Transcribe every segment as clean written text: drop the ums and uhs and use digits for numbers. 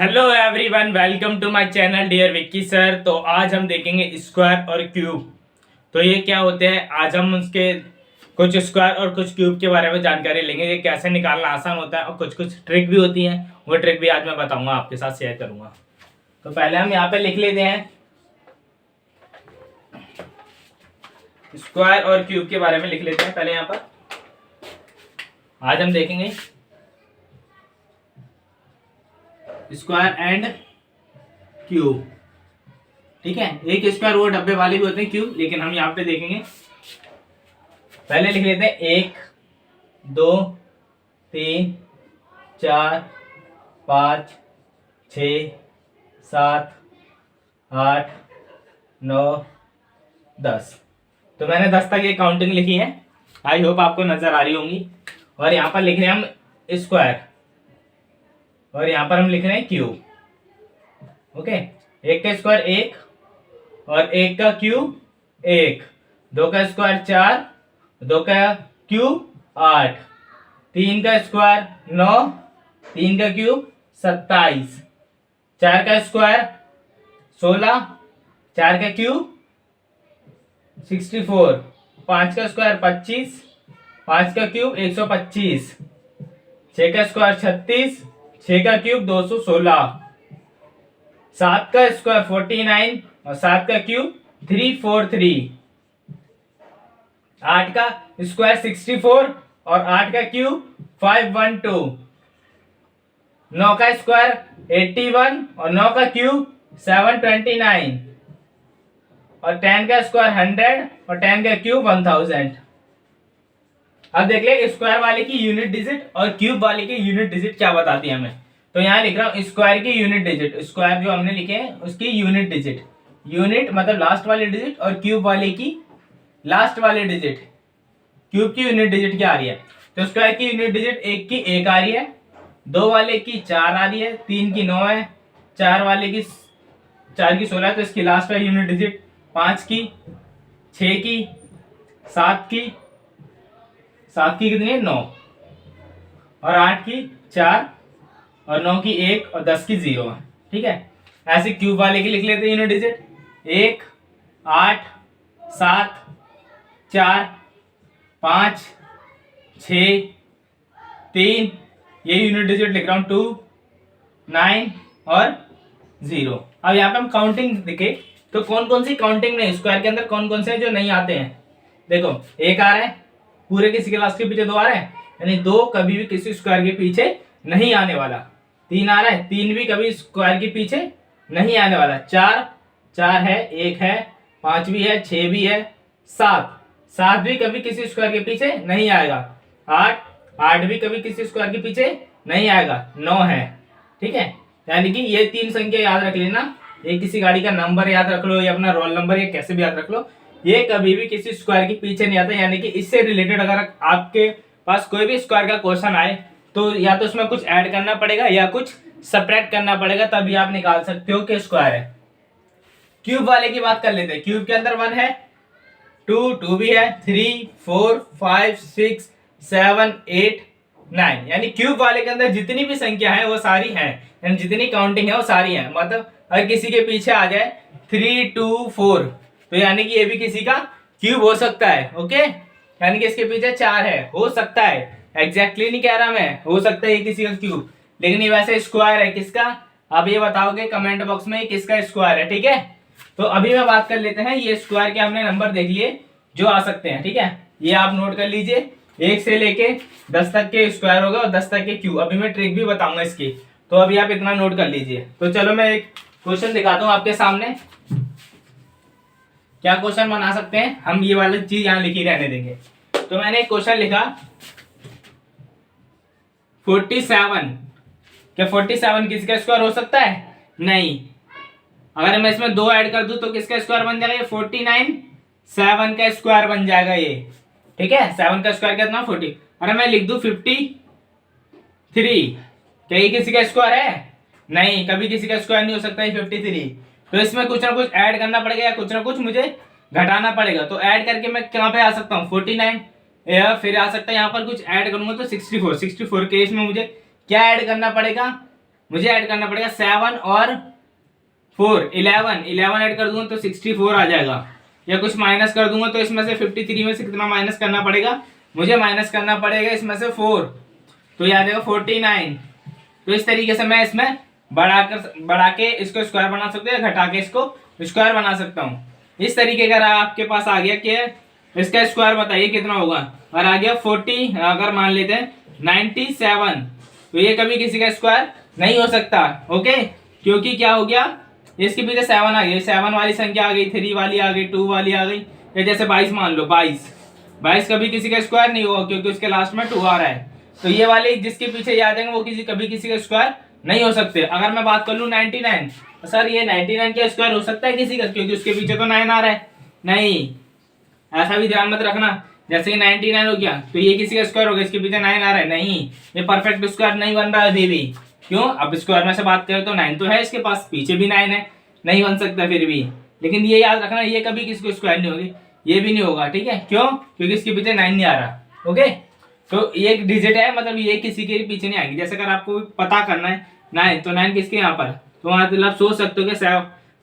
Hello everyone, welcome to my channel dear Vicky sir. तो आज हम देखेंगे स्क्वायर और क्यूब। तो ये क्या होते हैं, आज हम उसके कुछ स्क्वायर और कुछ क्यूब के बारे में जानकारी लेंगे। ये कैसे निकालना आसान होता है और कुछ कुछ ट्रिक भी होती है, वो ट्रिक भी आज मैं बताऊंगा, आपके साथ शेयर करूंगा। तो पहले हम यहाँ पे लिख लेते हैं स्क्वायर और क्यूब के बारे में लिख लेते हैं। पहले यहाँ पर आज हम देखेंगे स्क्वायर एंड क्यूब। ठीक है, एक स्क्वायर वो डब्बे वाले भी होते हैं क्यूब, लेकिन हम यहाँ पे देखेंगे। पहले लिख लेते हैं 1 2 3 4 5 6 7 8 9 10। तो मैंने 10 तक ये काउंटिंग लिखी है, आई होप आपको नजर आ रही होंगी। और यहाँ पर लिख रहे हैं हम स्क्वायर और यहाँ पर हम लिख रहे हैं क्यूब। ओके, एक का स्क्वायर 1 और एक का क्यूब 1, 2 का स्क्वायर 4, 2 का क्यूब 8, 3 का स्क्वायर 9, 3 का क्यूब 27, 4 का स्क्वायर 16, 4 का क्यूब 64, 5 का स्क्वायर 25, 5 का क्यूब 125, 6 का स्क्वायर 36, 6 का क्यूब 216, 7 का स्क्वायर 49 और 7 का क्यूब 343, 8 का स्क्वायर 64 और 8 का क्यूब 512, 9 का स्क्वायर 81 और 9 का क्यूब 729 और 10 का स्क्वायर 100 और 10 का क्यूब 1000। अब देख ले स्क्वायर वाले की यूनिट डिजिट और क्यूब वाले की यूनिट डिजिट क्या बताती है हमें। तो यहाँ लिख रहा हूँ स्क्वायर की यूनिट डिजिट, स्क्वायर जो हमने लिखे हैं उसकी यूनिट डिजिट, यूनिट मतलब लास्ट वाले डिजिट, और क्यूब वाले की लास्ट वाले डिजिट। क्यूब की यूनिट डिजिट क्या आ रही है, तो स्क्वायर की यूनिट डिजिट 1 की 1 आ रही है, 2 वाले की 4 आ रही है, 3 की 9 है, 4 वाले की 4 की 16 है, तो इसकी लास्ट वाली यूनिट डिजिट 5 की, 6 की, 7 की, 7 की कितनी है 9, और 8 की 4 और 9 की 1 और 10 की 0 है। ठीक है, ऐसे क्यूब वाले की लिख लेते हैं यूनिट डिजिट 1 8 7 4 5 6 3, ये यूनिट डिजिट लिख रहा हूँ 2 9 और 0। अब यहाँ पे हम काउंटिंग देखे तो कौन कौन सी काउंटिंग नहीं, स्क्वायर के अंदर कौन कौन से हैं जो नहीं आते हैं। देखो 1 आ रहा है, पूरे किसी के लास्ट के पीछे 2 आ रहा है, यानी 2 कभी भी किसी स्क्वायर के पीछे नहीं आने वाला। 3 आ रहा है, 3 भी कभी स्क्वायर के पीछे नहीं आने वाला। 4 है, 1 है, 5 भी है, 6 भी है, 7 भी कभी किसी स्क्वायर के पीछे नहीं आएगा। 8 भी कभी किसी स्क्वायर के पीछे नहीं आएगा। 9 है। ठीक है, यानी कि ये 3 संख्या याद रख लेना, ये किसी गाड़ी का नंबर याद रख लो या अपना रोल नंबर या कैसे भी याद रख लो, ये कभी भी किसी स्क्वायर के पीछे नहीं आता। यानी कि इससे रिलेटेड अगर आपके पास कोई भी स्क्वायर का क्वेश्चन आए तो या तो उसमें कुछ ऐड करना पड़ेगा या कुछ सब्ट्रैक्ट करना पड़ेगा, तभी आप निकाल सकते हो कि स्क्वायर है। क्यूब वाले की बात कर लेते हैं। क्यूब के अंदर 1 है, 2 भी है, 3 4 5 6 7 8 9, यानी क्यूब वाले के अंदर जितनी भी संख्या है वो सारी हैं, यानी जितनी काउंटिंग है वो सारी है। मतलब अगर किसी के पीछे आ जाए 3 2 4, तो यानी कि ये भी किसी का क्यूब हो सकता है। ओके, यानी कि इसके पीछे 4 है, हो सकता है, एग्जैक्टली नहीं कह रहा मैं, हो सकता है ये किसी का क्यूब, लेकिन ये वैसे स्क्वायर है। किसका, आप ये बताओगे कमेंट बॉक्स में किसका स्क्वायर है। ठीक है, तो अभी मैं बात कर लेते हैं, ये स्क्वायर के हमने नंबर देख लिए जो आ सकते हैं। ठीक है, ये आप नोट कर लीजिए, 1 से लेके 10 तक के स्क्वायर होगा और 10 तक के क्यूब। अभी मैं ट्रिक भी बताऊंगा इसकी, तो अभी आप इतना नोट कर लीजिए। तो चलो मैं एक क्वेश्चन दिखाता हूँ आपके सामने, क्या क्वेश्चन बना सकते हैं हम, ये वाली चीज यहाँ लिखी रहने देंगे। तो मैंने एक क्वेश्चन लिखा 47, क्या 47 किसी का स्क्वायर हो सकता है? नहीं। अगर मैं इसमें 2 ऐड कर दूं तो किसका स्क्वायर बन जाएगा? ये 49 7 का स्क्वायर बन जाएगा ये। ठीक है, 7 का स्क्वायर कितना 40। अरे मैं लिख दूं 53, क्या ये किसी का स्क्वायर है? नहीं, कभी किसी का स्क्वायर नहीं हो सकता ये 53। तो इसमें कुछ ना कुछ ऐड करना पड़ेगा या कुछ ना कुछ मुझे घटाना पड़ेगा। तो ऐड करके मैं कहाँ पे आ सकता हूँ 49, या फिर आ सकता है यहाँ पर कुछ ऐड करूंगा तो 64 के इसमें मुझे क्या ऐड करना पड़ेगा, मुझे ऐड करना पड़ेगा 7 और 4, 11 ऐड कर दूंगा तो 64 आ जाएगा, या कुछ माइनस कर दूंगा तो इसमें से 53 में से कितना माइनस करना पड़ेगा, मुझे माइनस करना पड़ेगा इसमें से 4, तो ये आ जाएगा 49। तो इस तरीके से मैं इसमें बढ़ा के इसको स्क्वायर बना सकता हूँ, या घटा के इसको स्क्वायर बना सकता हूँ। इस तरीके का आपके पास आ गया कि इसका स्क्वायर बताइए कितना होगा, और आ गया 40, अगर मान लेते हैं 97, तो ये कभी किसी का स्क्वायर नहीं हो सकता। ओके, क्योंकि क्या हो गया, इसके पीछे 7 आ गई, 7 वाली संख्या आ गई, 3 वाली आ गई, 2 वाली आ गई, या जैसे 22 मान लो, 22 कभी किसी का स्क्वायर नहीं होगा क्योंकि उसके लास्ट में 2 आ रहा है। तो ये वाले जिसके पीछे याद है वो कभी किसी का स्क्वायर नहीं हो सकते। अगर मैं बात कर लूँ 99, सर ये 99 का स्क्वायर हो सकता है किसी का, क्योंकि उसके पीछे तो 9 आ रहा है, नहीं, ऐसा भी ध्यान मत रखना। जैसे कि 99 हो गया तो ये किसी का स्क्वायर होगा, इसके पीछे 9 आ रहा है, नहीं, ये परफेक्ट स्क्वायर नहीं बन रहा है अभी भी। क्यों, अब स्क्वायर में से बात करें तो 9 तो है इसके पास, पीछे भी 9 है, नहीं बन सकता फिर भी। लेकिन ये याद रखना, ये कभी किसी को स्क्वायर नहीं होगी, ये भी नहीं होगा, ठीक है। क्यों, क्योंकि इसके पीछे 9 नहीं आ रहा। ओके, तो ये एक डिजिट है, मतलब ये किसी के पीछे नहीं आएगी। जैसे अगर आपको पता करना है 9, तो 9 किसके यहाँ पर, तो मतलब सोच सकते हो कि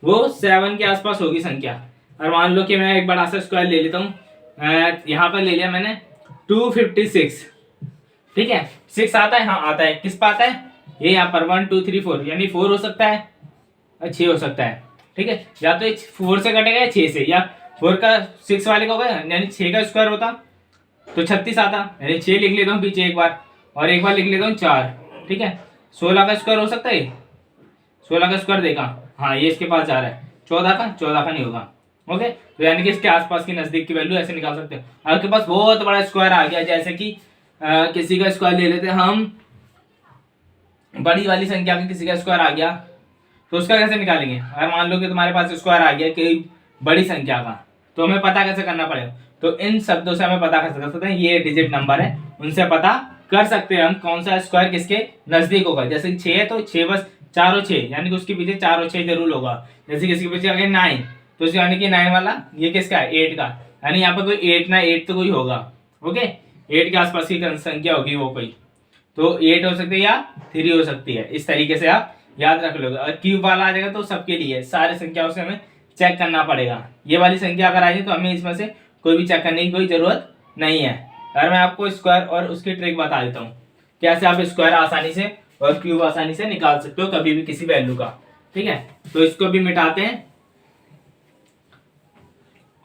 वो 7 के आसपास होगी संख्या। और मान लो कि मैं एक बड़ा सा स्क्वायर ले लेता हूँ, यहाँ पर ले लिया मैंने 256, ठीक है, 6 आता है, हाँ आता है, किस पर आता है, ये यहाँ पर 1 2 3 4, यानी 4 हो सकता है और 6 हो सकता है, ठीक है। या तो 4 से कटेगा या 6 से, या 4 का 6 वाले का होगा, यानी 6 का स्क्वायर होता तो 36 आता, यानी 6 लिख लेता हूँ पीछे एक बार, और एक बार लिख लेता हूँ 4, ठीक है। 16 का स्क्वायर हो सकता है, 16 का स्क्वायर देखा, हाँ ये इसके पास जा रहा है। 14 का नहीं होगा। ओके, तो यानी कि इसके आसपास की नजदीक की वैल्यू ऐसे निकाल सकते हैं। आपके पास बहुत बड़ा स्क्वायर आ गया, जैसे कि किसी का स्क्वायर ले लेते हैं हम, बड़ी वाली संख्या का किसी का स्क्वायर आ गया, तो उसका कैसे निकालेंगे। अगर मान लो कि तुम्हारे पास स्क्वायर आ गया कि बड़ी संख्या का, तो हमें पता कैसे करना पड़ेगा, तो इन शब्दों से हमें पता कर सकते हैं, ये डिजिट नंबर है, उनसे पता कर सकते हैं हम कौन सा स्क्वायर किसके नजदीक होगा। जैसे 6 है तो 6 बस 4 और 6, यानी कि उसके पीछे 4 और 6 जरूर होगा। जैसे किसी के पीछे आ गया 9, तो यानी कि 9 वाला ये किसका है, 8 का, यानी यहाँ पर कोई 8 ना 8 तो कोई होगा। ओके, 8 के आसपास की संख्या होगी वो कोई, तो 8 हो सकती है या 3 हो सकती है। इस तरीके से आप याद रख लोगे। और क्यूब वाला आ जाएगा तो सबके लिए सारी संख्याओं से हमें चेक करना पड़ेगा। ये वाली संख्या अगर आ जाए तो हमें इसमें से कोई भी चेक करने की कोई जरूरत नहीं है। अगर मैं आपको स्क्वायर और उसकी ट्रिक बता देता हूँ, कैसे आप स्क्वायर आसानी से और क्यूब आसानी से निकाल सकते हो कभी भी किसी वैल्यू का, ठीक है। तो इसको भी मिटाते हैं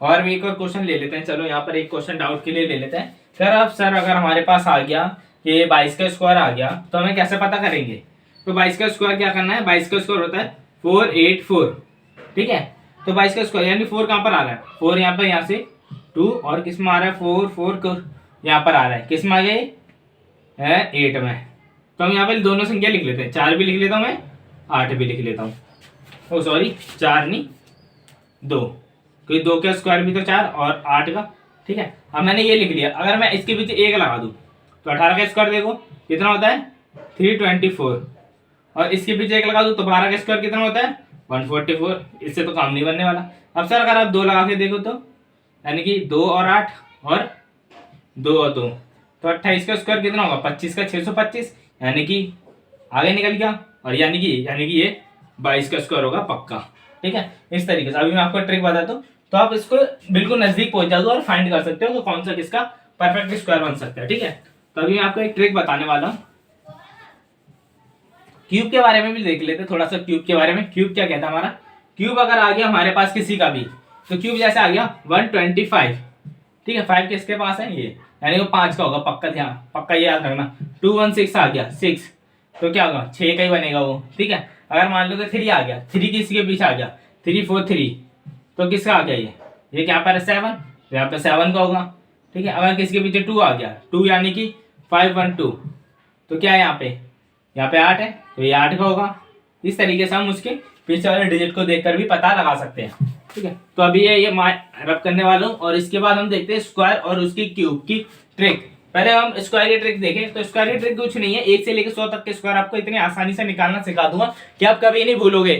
और भी एक और क्वेश्चन ले लेते हैं। चलो यहाँ पर एक क्वेश्चन डाउट के लिए ले लेते हैं। सर अगर हमारे पास आ गया कि 22 का स्क्वायर आ गया तो हमें कैसे पता करेंगे। तो 22 का स्क्वायर क्या करना है, 22 का स्क्वायर होता है 484, ठीक है। तो 22 का स्क्वायर यानी 4 कहाँ पर आ रहा है, 4 यहाँ पर, यहाँ से 2 और किस में आ रहा है 4 4 को यहाँ पर आ रहा है, किस में आ गए है 8 में। तो हम यहाँ पर दोनों संख्या लिख लेते हैं, 4 भी लिख लेता हूँ मैं, 8 भी लिख लेता हूँ। ओ सॉरी 4 नहीं 2, क्योंकि 2 का स्क्वायर भी तो 4 और 8 का, ठीक है। अब मैंने ये लिख लिया। अगर मैं इसके पीछे 1 लगा दूँ तो 18 का स्क्वायर देखो कितना होता है 324, और इसके पीछे 1 लगा दूँ तो 12 का स्क्वायर कितना होता है 144। इससे तो काम नहीं बनने वाला। अब सर अगर आप 2 लगा के देखो तो यानी कि 2 और 8 और 2 और 2, तो 28 का स्क्वायर कितना होगा 25 का 625, यानी कि आगे निकल गया, और यानी कि ये 22 का स्क्वायर होगा पक्का, ठीक है। इस तरीके से अभी मैं आपको ट्रिक बताता हूँ, तो आप इसको बिल्कुल नजदीक पहुंच जाओगे और फाइंड कर सकते हो कि कौन सा किसका परफेक्ट स्क्वायर बन सकता है, ठीक है। तो अभी मैं आपको एक ट्रिक बताने वाला हूँ। क्यूब के बारे में भी देख लेते हैं थोड़ा सा। क्यूब के बारे में, क्यूब क्या कहता है हमारा, क्यूब अगर आ गया हमारे पास किसी का भी, तो क्यूब जैसे आ गया 125, ठीक है। 5 किसके पास है ये, यानी वो 5 का होगा पक्का, ध्यान पक्का ये याद रखना। 216 आ गया 6, तो क्या होगा 6 का ही बनेगा वो, ठीक है। अगर मान लो कि 3 आ गया, 3 किसके पीछे आ गया 343, तो किसका आ गया ये क्या पर है 7, तो यहाँ पे 7 का होगा, ठीक है। अगर किसके पीछे 2 आ गया 2 यानी कि 512, तो क्या है यहाँ पे 8 है, तो ये 8 का होगा। इस तरीके से हम उसके पीछे वाले डिजिट को देखकर भी पता लगा सकते हैं, ठीक है। तो अभी ये रब करने वाला हूँ, और इसके बाद हम देखते हैं स्क्वायर और उसकी क्यूब की ट्रिक। पहले हम स्क्वायर की ट्रिक देखें। तो स्क्वायर की ट्रिक कुछ नहीं है, 1 से लेकर 100 तक के स्क्वायर आपको इतनी आसानी से निकालना सिखा दूंगा कि आप कभी नहीं भूलोगे,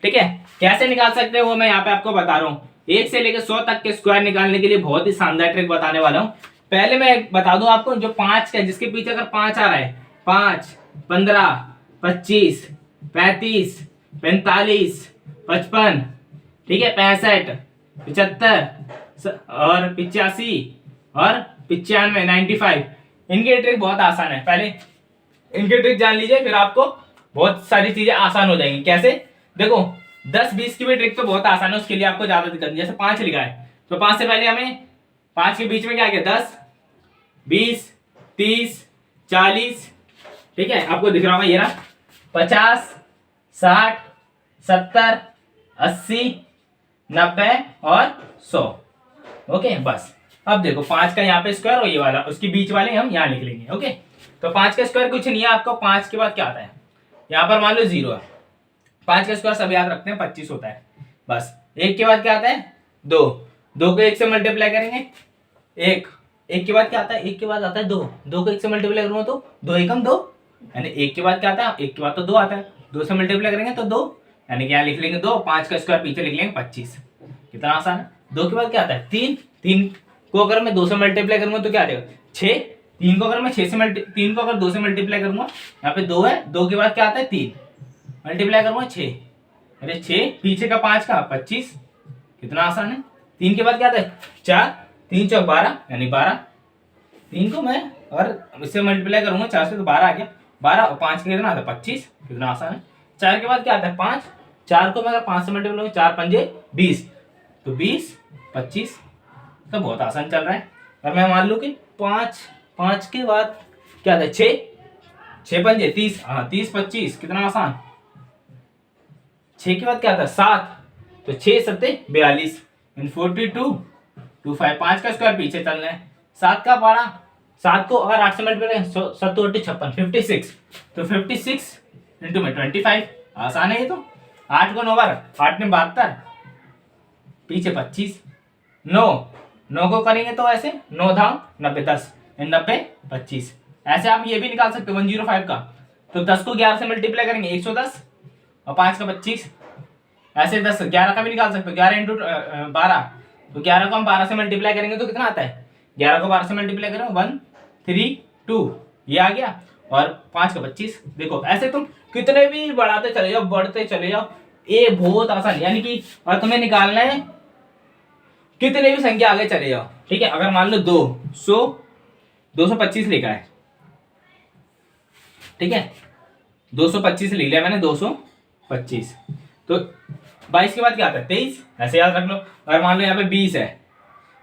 ठीक है। कैसे निकाल सकते हैं वो मैं यहाँ पे आपको बता रहा हूँ। 1 से लेकर 100 तक के स्क्वायर निकालने के लिए बहुत ही शानदार ट्रिक बताने वाला हूँ। पहले मैं बता दूं आपको, जो 5 का जिसके पीछे अगर 5 आ रहा है, 5 15 25 35, 45, 55, ठीक है, 65, 75 और 85 और 95, 95। इनकी ट्रिक बहुत आसान है, पहले इनकी ट्रिक जान लीजिए, फिर आपको बहुत सारी चीजें आसान हो जाएंगी। कैसे? देखो 10-20 की भी ट्रिक तो बहुत आसान है, उसके लिए आपको ज्यादा दिक्कत नहीं। जैसे 5 लिखा है तो 5 से पहले हमें 5 के बीच में क्या किया, 10, 20, 30, 40, ठीक है, आपको दिख रहा होगा ये रहा, 50, 60, 70, 80, 90 और 100। ओके, बस अब देखो 5 का यहाँ पे स्क्वायर और ये वाला, उसके बीच वाले हम यहाँ लिख लेंगे। ओके, तो 5 का स्क्वायर कुछ नहीं है, आपको 5 के बाद क्या आता है, यहाँ पर मान लो 0 है, 5 का स्क्वायर सब याद रखते हैं 25 होता है। बस 1 के बाद क्या आता है, 2, 2 को 1 से मल्टीप्लाई करेंगे, 1, 1 के बाद क्या आता है, 1 के बाद आता है 2, 2 को 1 से मल्टीप्लाई करूंगा तो 2 एकम 2, यानी 1 के बाद क्या आता है, 1 के बाद तो 2 आता है, 2 से मल्टीप्लाई करेंगे तो 2, यानी कि यहाँ लिख लेंगे 2, 5 का स्क्वायर पीछे लिख लेंगे 25। कितना आसान है। 2 के बाद क्या आता है, 3, 3 को अगर मैं 2 से मल्टीप्लाई करूंगा तो क्या आ जाएगा, 6, 3 को अगर मैं 3 को अगर 2 से मल्टीप्लाई करूंगा, यहाँ पे 2 है, 2 के बाद क्या आता है 3, मल्टीप्लाई करूंगा 6, अरे 6 पीछे का 5 का 25। कितना आसान है। 3 के बाद क्या आता है 4, 3 चौक 12, यानी 12, 3 को मैं और इससे मल्टीप्लाई करूंगा 4 से तो 12 आ गया, 12 और 5 का कितना आता है 25। कितना आसान है। 4 के बाद क्या आता है 5, 4 को मैं अगर 5 से मल्टीप्लाई करूँ, 4 पंजे 20, तो 20, 25, तो बहुत आसान चल रहा है। और मैं मान लूँ कि 5 के बाद क्या था 6, 6 पंजे 30, हाँ 30, 25, कितना आसान। 6 के बाद क्या था 7, तो 6 सत्ते 42, 42, 25, 5 का स्क्वायर पीछे चलना है, 7 का पारा, 7 को अगर 8 से मल्टीप्लाई करें 7 8 56, 56, तो 56 इंटू में 25, आसान है ये तो। 8 को 9 बार, 8 में 72, पीछे 25, 9 को करेंगे तो ऐसे 9 धाम 90, 10, 90, 25। ऐसे आप ये भी निकाल सकते हो 105 का, तो 10 को 11 से मल्टीप्लाई करेंगे 110 और 5 का 25। ऐसे 10 11 का भी निकाल सकते हो, 11 इंटू 12, तो 11 को हम 12 से मल्टीप्लाई करेंगे तो कितना आता है, 11 को 12 से मल्टीप्लाई करें 132, ये आ गया, और 5 का 25। देखो ऐसे तुम कितने भी बढ़ाते चले जाओ, बढ़ते चले जाओ, ये बहुत आसान, यानी कि और तुम्हें निकालना है कितने भी संख्या आगे चले जाओ, ठीक है। अगर मान लो 225 लिखा है, ठीक है, 225 लिख लिया मैंने, 225, तो 22 के बाद क्या आता है 23, ऐसे याद रख लो। अगर मान लो यहाँ पे 20 है,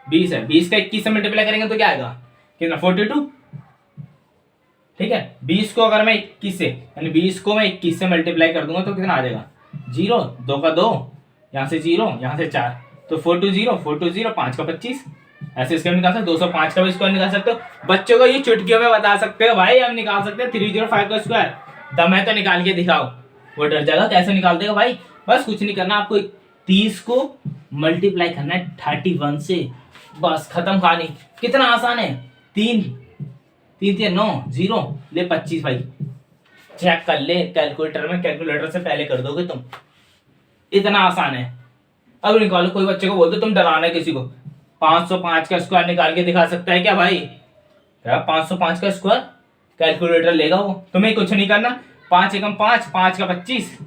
20 का 21 से मल्टीप्लाई करेंगे तो क्या आएगा, कितना 42, ठीक है। 20 को अगर मैं 21 से, यानी 20 को मैं 21 से मल्टीप्लाई कर दूंगा तो कितना आ जाएगा 0, 2 का 2, यहाँ से 0, यहाँ से 4, तो 420, 5 का 25। ऐसे स्क्वायर निकाल सकते हो, 205 का भी स्क्वायर निकाल सकते हो। बच्चों को ये चुटकियों में बता सकते हो भाई, हम निकाल सकते हैं 305 का स्क्वायर। दम है तो निकाल के दिखाओ, वो डर जाएगा कैसे निकाल देगा भाई। बस कुछ नहीं करना, आपको 30 को मल्टीप्लाई करना है 31 से, बस खत्म कहानी। कितना आसान है, 3 3 9 0 ले 25 भाई, चेक कर ले कैलकुलेटर में, कैलकुलेटर से पहले कर दोगे तुम, इतना आसान है। अब निकालो, कोई बच्चे को बोल दो तुम डराना है किसी को, 505 का स्क्वायर निकाल के दिखा सकता है क्या भाई, क्या 505 का स्क्वायर कैलकुलेटर लेगा वो, तुम्हें कुछ नहीं करना, 5 एकम 5, 5 का 25,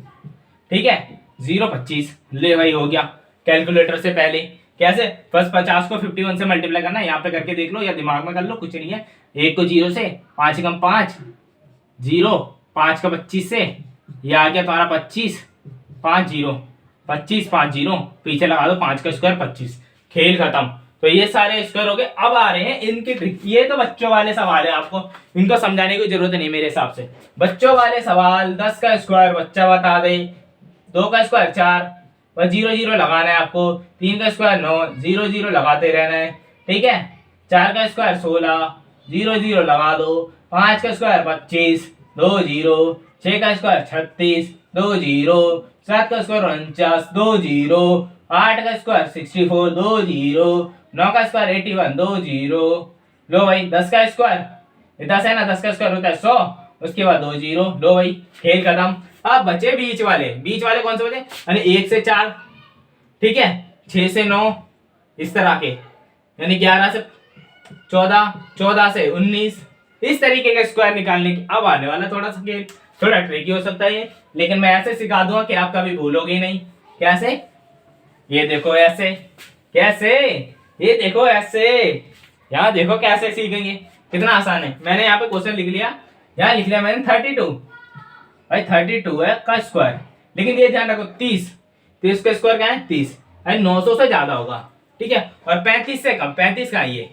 ठीक है, 0 25 ले भाई, हो गया कैलकुलेटर से पहले। कैसे, बस 50 को 51 से मल्टीप्लाई करना है, यहाँ पे करके देख लो या दिमाग में कर लो, कुछ नहीं है। 1 को 0 से, 5 एकम 5, 0, 5 का 25 से, ये आ गया तुम्हारा 25, 5 0, 25, 5 0, पीछे लगा दो 5 का स्क्वायर 25, खेल खत्म। तो ये सारे स्क्वायर हो गए। अब आ रहे हैं इनके ट्रिक, ये तो बच्चों वाले सवाल है, आपको इनको समझाने की जरूरत नहीं मेरे हिसाब से। बच्चों वाले सवाल, 10 का स्क्वायर बच्चा बता दे, 2 का स्क्वायर 4, बस 0 0 लगाना है आपको, 3 का स्क्वायर 9, 0 0 लगाते रहना है, ठीक है। 4 का स्क्वायर 16, 0 0 लगा दो, 5 का स्क्वायर 25, 2 0, 6 का स्क्वायर 36, 2 0, 7 का स्क्वायर 49, 2 0, 8 का स्क्वायर 64, 2 0, 9 का स्क्वायर 81, 2 0। लो भाई 10 का स्क्वायर 10 है ना, 10 का स्क्वायर होता है 100, उसके बाद 2 0। लो भाई खेल खत्म। अब बचे बीच वाले, बीच वाले कौन से बचे, यानी 1 से 4, ठीक है, 6 से 9, इस तरह के, यानी 11 से 14, 14 से 19, इस तरीके का स्क्वायर निकालने की अब आने वाला थोड़ा सा खेल। थोड़ा ट्रिकी हो सकता है ये, लेकिन मैं ऐसे सिखा दूंगा कि आप कभी भूलोगे ही नहीं। कैसे? ये देखो ऐसे, कैसे, ये देखो ऐसे, यहाँ देखो कैसे सीखेंगे, कितना आसान है। मैंने यहाँ पे क्वेश्चन लिख लिया, यहाँ लिख लिया मैंने 32। भाई 32 है का स्क्वायर, लेकिन ये ध्यान रखो 30, 30 का स्क्वायर क्या है 30, यानी 900 से ज्यादा होगा, ठीक है। और 35 से कम, 35 का ये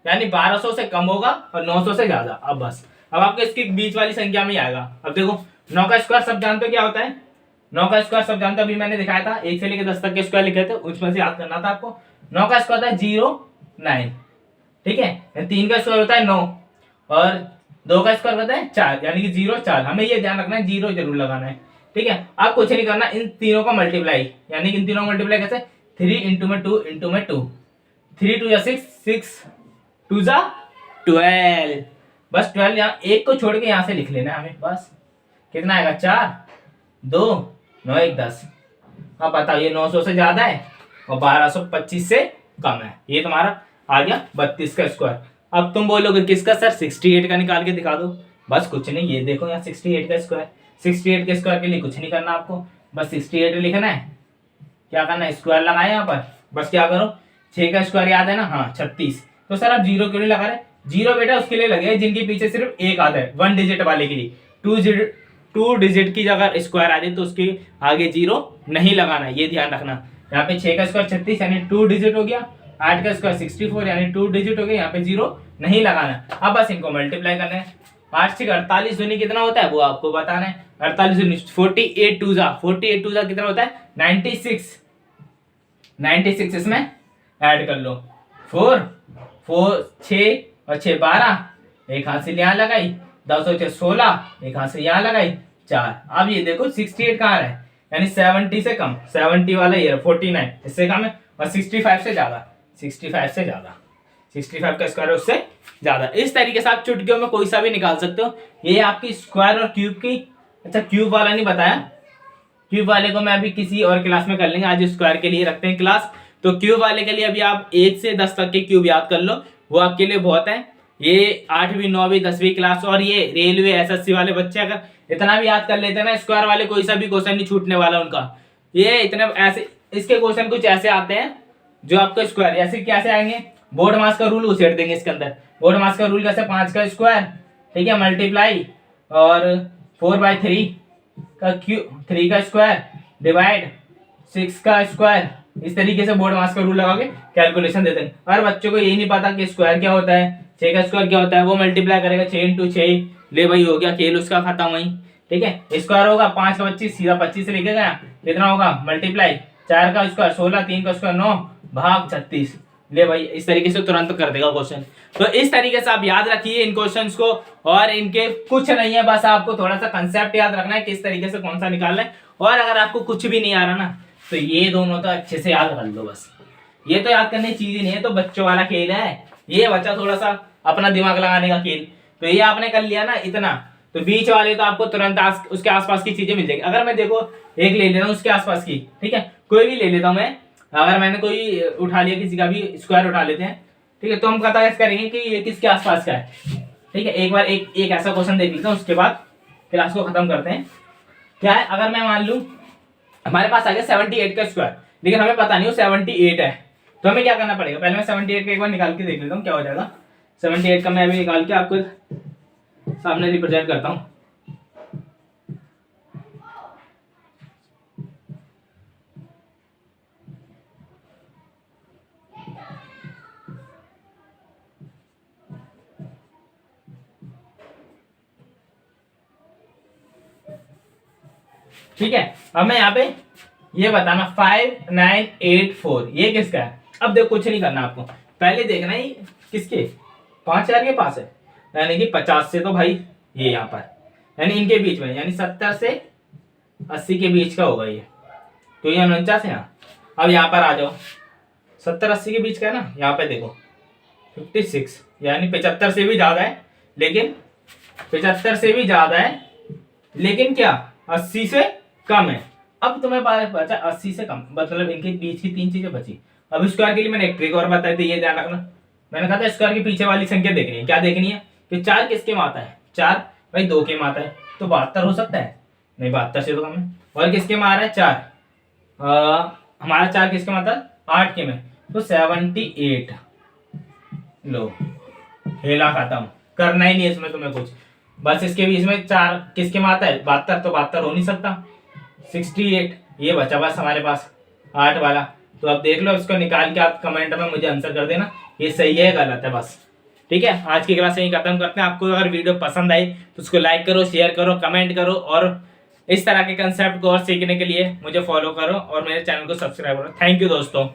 यानी 1200 से कम होगा और 900 से ज्यादा। अब बस, अब आपको इसकी बीच वाली संख्या में ही आएगा। अब देखो 9 का स्क्वायर सब जानते हो क्या होता है, 9 का स्क्वायर सब जानते हो, अभी मैंने दिखाया था 1 से लेकर 10 तक के स्क्वायर लिखे थे, उसमें से याद करना था आपको। 9 का स्क्वायर होता है 0 9, ठीक है। 3 का स्क्वायर होता है 9 और 2 का स्क्वायर होता है 4, यानी कि 0 4। हमें ये ध्यान रखना है 0 जरूर लगाना है, ठीक है। आप कुछ नहीं करना, इन तीनों का मल्टीप्लाई, यानी कि इन तीनों का मल्टीप्लाई कैसे, 3 इंटू में 2 इंटू में 2, 3 2 6, 6 2 12, बस 12 यहाँ एक को छोड़ के यहाँ से लिख लेना है हमें, बस कितना आएगा 4 2 9 1 10। अब बताओ ये 900 से ज्यादा है और 1225 से कम है, ये तुम्हारा आ गया 32 का स्क्वायर। अब तुम बोलोगे किसका सर, 68 का निकाल के दिखा दो। बस कुछ नहीं, ये देखो यहाँ 68 का स्क्वायर, 68 के स्क्वायर के लिए कुछ नहीं करना आपको, बस 68 लिखना है। क्या करना है, स्क्वायर लगाए यहाँ पर, बस क्या करो 6 का स्क्वायर याद है ना, हाँ 36। तो सर आप 0 क्यों नहीं लगा रहे, 0 बेटा उसके लिए लगे जिनके पीछे सिर्फ एक आता है, 1 डिजिट वाले के लिए। 2 डिजिट की अगर स्क्वायर आ जाए तो उसके आगे 0 नहीं लगाना, ये ध्यान रखना। यहाँ पे 6 का स्क्वायर 36 यानी 2 डिजिट हो गया, 8 का स्क्वायर 64 यानी 2 डिजिट हो गया, यहाँ पे 0 नहीं लगाना। अब बस इनको मल्टीप्लाई करना है, 8 से 48 दूनी कितना होता है वो आपको बताना है। 48 दूनी 48 2 जा, 48 2 जा कितना होता है 96, 96 इसमें ऐड कर लो, 4 4 6 और 6 12, एक हाथ से यहाँ लगाई, 10 और 6 16, एक हाथ से यहाँ लगाई 4। अब ये देखो 68 कहाँ है, यानी 70 से कम, 70 वाला ये 49 इससे कम है, और 65 से ज्यादा, 65 से ज्यादा, 65 का स्क्वायर उससे ज्यादा। इस तरीके से आप चुटकियों में कोई सा भी निकाल सकते हो। ये आपकी स्क्वायर और क्यूब की, अच्छा क्यूब वाला नहीं बताया, क्यूब वाले को मैं अभी किसी और क्लास में कर लेंगे, आज स्क्वायर के लिए रखते हैं क्लास। तो क्यूब वाले के लिए अभी आप 1 से 10 तक के क्यूब याद कर लो, वो आपके लिए बहुत है। ये 8वीं 9वीं 10वीं क्लास और ये रेलवे एसएससी वाले बच्चे अगर इतना भी याद कर लेते हैं ना, स्क्वायर वाले कोई सा भी क्वेश्चन नहीं छूटने वाला उनका। ये इतने ऐसे इसके क्वेश्चन कुछ ऐसे आते हैं जो आपको स्क्वायर ऐसे कैसे आएंगे, बोर्ड मास का रूल उछेड़ देंगे इसके अंदर। बोर्ड मास का रूल कैसे, 5 का स्क्वायर, ठीक है, मल्टीप्लाई और 4/3 का क्यूब, 3 का स्क्वायर डिवाइड 6 का स्क्वायर, इस तरीके से बोर्ड मास का रूल लगा के कैलकुलेशन देते हैं। और बच्चों को यही नहीं पता कि स्क्वायर क्या होता है, 6 का स्क्वायर क्या होता है, वो मल्टीप्लाई करेगा 6 इंटू 6, ले भाई हो गया खेल उसका खत्म वहीं, ठीक है। स्क्वायर होगा 5 का 25, सीधा 25 से लिखे गया, कितना होगा मल्टीप्लाई 4 का स्क्वायर 16, 3 का स्क्वायर 9 भाग 36, ले भाई इस तरीके से तुरंत कर देगा क्वेश्चन। तो इस तरीके से आप याद रखिए इन क्वेश्चंस को, और इनके कुछ नहीं है, बस आपको थोड़ा सा कंसेप्ट याद रखना है किस तरीके से कौन सा निकालना है। और अगर आपको कुछ भी नहीं आ रहा ना, तो ये दोनों तो अच्छे से याद कर लो, बस ये तो याद करने की चीज ही नहीं है, तो बच्चों वाला खेल है ये, बच्चा थोड़ा सा अपना दिमाग लगाने का खेल। तो ये आपने कर लिया ना इतना, तो बीच वाले तो आपको तुरंत उसके आसपास की चीजें मिल जाएगी। अगर मैं देखो एक ले लेता हूँ उसके आसपास की, ठीक है, कोई भी ले लेता हूँ मैं, अगर मैंने कोई उठा लिया किसी का भी स्क्वायर उठा लेते हैं, ठीक है, तो हम पता करेंगे कि ये किसके आसपास का है, ठीक है। एक बार एक ऐसा क्वेश्चन देख लेता हूँ, उसके बाद क्लास को खत्म करते हैं। क्या है, अगर मैं मान लूँ हमारे पास आ गया 78 का स्क्वायर, लेकिन हमें पता नहीं हो 78 है, तो हमें क्या करना पड़ेगा, पहले मैं 78 का एक बार निकाल के देख लेता हूँ क्या हो जाएगा। 78 का मैं अभी निकाल के आपको सामने रिप्रेजेंट करता हूँ। ठीक है, अब मैं यहाँ पे ये बताना 5984 ये किसका है। अब देखो कुछ नहीं करना आपको, पहले देखना ही किसके 5000 के पास है, यानी कि 50 से तो भाई ये यहाँ पर, यानी इनके बीच में, यानी 70 से 80 के बीच का होगा ये, तो ये 49 है यहाँ। अब यहाँ पर आ जाओ, 70-80 के बीच का है ना, यहाँ पे देखो 56, यानी 75 से भी ज्यादा है, लेकिन 75 से भी ज्यादा है, लेकिन क्या 80 से कम है। अब तुम्हें पता 80 से कम, मतलब इनके बीच की 3 चीजें बची। अब स्क्वायर के लिए मैंने एक ट्रिक और बताई थी, ये ध्यान रखना। मैंने कहा था स्क्वायर के पीछे वाली संख्या देखनी है, क्या देखनी है कि 4 किसके में आता है, 4 भाई 2 के में आता है, तो 72 हो सकता है? नहीं, 72 से तो कम है। और किसके में आ रहा है? 4। हमारा 4 किसके में आता है? 8 के में, तो 78। लो, खेला खत्म, करना ही नहीं है इसमें तुम्हें कुछ, बस इसके बीच में 4 किसके में आता है? 72, तो 72 हो नहीं सकता। 68 ये बचा बस हमारे पास 8 वाला। तो अब देख लो, इसको निकाल के आप कमेंट में मुझे आंसर कर देना, ये सही है गलत है बस। ठीक है, आज की क्लास यहीं खत्म करते हैं। आपको अगर वीडियो पसंद आई तो उसको लाइक करो, शेयर करो, कमेंट करो, और इस तरह के कंसेप्ट को और सीखने के लिए मुझे फॉलो करो और मेरे चैनल को सब्सक्राइब करो। थैंक यू दोस्तों।